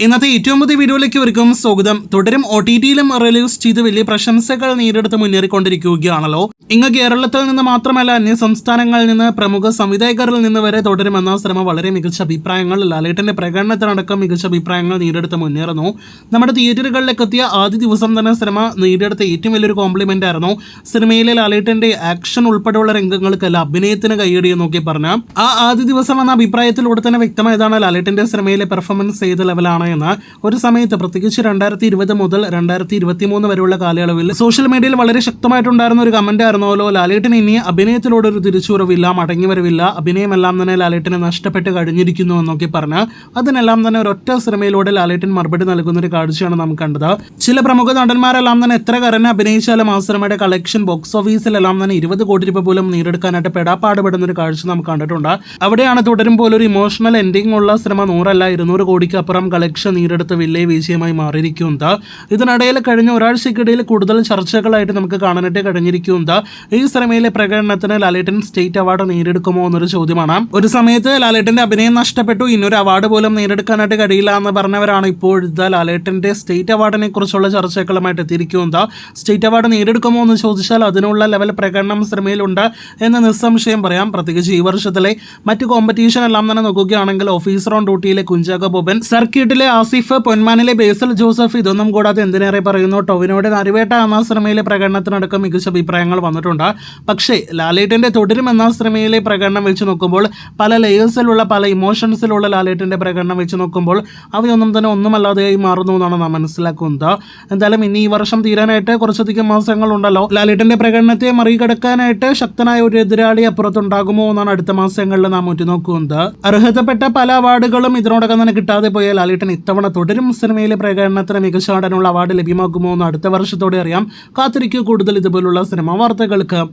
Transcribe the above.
ഇന്നത്തെ ഏറ്റവും പുതിയ വീഡിയോയിലേക്ക് ഒരുക്കും സ്വാഗതം. തുടരും OTT-യിലും റിലീസ് ചെയ്ത് വലിയ പ്രശംസകൾ നേടിയെടുത്ത് മുന്നേറിക്കൊണ്ടിരിക്കുകയാണല്ലോ. ഇങ്ങ് കേരളത്തിൽ നിന്ന് മാത്രമല്ല അന്യ സംസ്ഥാനങ്ങളിൽ നിന്ന് പ്രമുഖ സംവിധായകരിൽ നിന്ന് വരെ തുടരുമെന്ന സിനിമ വളരെ മികച്ച അഭിപ്രായങ്ങൾ, ലാലേട്ടന്റെ പ്രകടനത്തിനടക്കം മികച്ച അഭിപ്രായങ്ങൾ നേടിയെടുത്ത് മുന്നേറുന്നു. നമ്മുടെ തിയേറ്ററുകളിലേക്ക് എത്തിയ ആദ്യ ദിവസം തന്നെ സിനിമ നേടിയെടുത്ത ഏറ്റവും വലിയൊരു കോംപ്ലിമെന്റ് ആയിരുന്നു സിനിമയിലെ ലാലേട്ടന്റെ ആക്ഷൻ ഉൾപ്പെടെയുള്ള രംഗങ്ങൾക്കല്ല അഭിനയത്തിന് കൈയടി എന്നൊക്കെ പറഞ്ഞ ആ ആദ്യ ദിവസം എന്ന അഭിപ്രായത്തിലൂടെ തന്നെ വ്യക്തമായതാണ് ലാലേട്ടന്റെ സിനിമയിലെ പെർഫോമൻസ് ഏത് ലെവലാണ് എന്ന്. ഒരു സമയത്ത് പ്രത്യേകിച്ച് 2020 മുതൽ 2023 വരെയുള്ള കാലയളവിൽ സോഷ്യൽ മീഡിയയിൽ വളരെ ശക്തമായിട്ടുണ്ടായിരുന്ന ഒരു കമന്റ് ആയിരുന്നല്ലോ, ലാലേട്ടൻ ഇനി അഭിനയത്തിലൂടെ ഒരു തിരിച്ചുവരവില്ല, മടങ്ങിവരവില്ല, അഭിനയമെല്ലാം തന്നെ ലാലേട്ടന് നഷ്ടപ്പെട്ട് കഴിഞ്ഞിരിക്കുന്നു എന്നൊക്കെ പറഞ്ഞ് അതിനെല്ലാം തന്നെ ഒരൊറ്റ സിനിമയിലൂടെ ലാലേട്ടൻ മറുപടി നൽകുന്ന ഒരു കാഴ്ചയാണ് നാം കണ്ടത്. ചില പ്രമുഖ നടന്മാരെല്ലാം തന്നെ എത്ര കരനെ അഭിനയിച്ചാലും ആ സിനിമയുടെ കളക്ഷൻ ബോക്സ് ഓഫീസിലെല്ലാം തന്നെ 20 കോടി രൂപ പോലും നേടിയെടുക്കാനായിട്ട് പെടാപ്പാടുപെടുന്ന ഒരു കാഴ്ച നാം കണ്ടിട്ടുണ്ട്. അവിടെയാണ് തുടരും പോലൊരു ഇമോഷണൽ എൻഡിങ് ഉള്ള സിനിമ 100 അല്ല 200 കോടിക്ക് അപ്പുറം കളക്ഷൻ നേടിയെടുത്ത വലിയ വിജയമായി മാറിയിരിക്കുന്നത്. ഇതിനിടയിൽ കഴിഞ്ഞ ഒരാഴ്ചക്കിടയിൽ കൂടുതൽ ചർച്ചകളായിട്ട് നമുക്ക് കാണാനായിട്ട് കഴിഞ്ഞിരിക്കുന്നത് ഈ സിനിമയിലെ പ്രകടനത്തിന് ലാലേട്ടൻ സ്റ്റേറ്റ് അവാർഡ് നേടിയെടുക്കുമോ എന്നൊരു ചോദ്യമാണ്. ഒരു സമയത്ത് ലാലേട്ടന്റെ അഭിനയം നഷ്ടപ്പെട്ടു, ഇന്നൊരു അവാർഡ് പോലും നേടിയെടുക്കാനായിട്ട് കഴിയില്ല എന്ന് പറഞ്ഞവരാണ് ഇപ്പോഴത്തെ ലാലേട്ടന്റെ സ്റ്റേറ്റ് അവാർഡിനെ കുറിച്ചുള്ള ചർച്ചകളുമായിട്ട് എത്തിയിരിക്കുന്നത്. സ്റ്റേറ്റ് അവാർഡ് നേടിയെടുക്കുമോ എന്ന് ചോദിച്ചാൽ അതിനുള്ള ലെവൽ പ്രകടനം സിനിമയിലുണ്ട് എന്ന് നിസ്സംശയം പറയാം. പ്രത്യേകിച്ച് ഈ വർഷത്തിലെ മറ്റ് കോമ്പറ്റീഷൻ എല്ലാം തന്നെ നോക്കുകയാണെങ്കിൽ ഓഫീസർ ഓൺ ഡ്യൂട്ടിയിലെ കുഞ്ചാക്കോ ബോബൻ, സർക്കിട്ടിലെ ആസിഫ്, പൊന്മാനിലെ ബേസൽ ജോസഫ്, ഇതൊന്നും കൂടാതെ എന്തിനേറെ പറയുന്നു ടൊവിനോയുടെ നരിവേട്ട എന്ന സിനിമയിലെ പ്രകടനത്തിനടക്കം മികച്ച അഭിപ്രായങ്ങൾ വന്നിട്ടുണ്ട്. പക്ഷേ ലാലേട്ടന്റെ തുടരും എന്ന സിനിമയിലെ പ്രകടനം വെച്ച് നോക്കുമ്പോൾ, പല ലെയേഴ്സിലുള്ള പല ഇമോഷൻസിലുള്ള ലാലേട്ടന്റെ പ്രകടനം വെച്ച് നോക്കുമ്പോൾ അവയൊന്നും തന്നെ ഒന്നുമല്ലാതെയായി മാറുന്നു എന്നാണ് നാം മനസ്സിലാക്കുന്നത്. എന്തായാലും ഇനി ഈ വർഷം തീരാനായിട്ട് കുറച്ചധികം മാസങ്ങളുണ്ടല്ലോ. ലാലേട്ടന്റെ പ്രകടനത്തെ മറികടക്കാനായിട്ട് ശക്തനായ ഒരു എതിരാളി അപ്പുറത്തുണ്ടാകുമോ എന്നാണ് അടുത്ത മാസങ്ങളിൽ നാം ഉറ്റുനോക്കുന്നത്. അർഹതപ്പെട്ട പല അവാർഡുകളും ഇതിനോടകം തന്നെ കിട്ടാതെ പോയ ലാലേട്ടൻ ഇത്തവണ തുടരും സിനിമയിലെ പ്രകടനത്തിന് മികച്ച നടനുള്ള അവാർഡ് ലഭ്യമാകുമോ എന്ന് അടുത്ത വർഷത്തോടെ അറിയാം. കാത്തിരിക്കൂ കൂടുതൽ ഇതുപോലുള്ള സിനിമാ വാർത്തകൾക്ക്.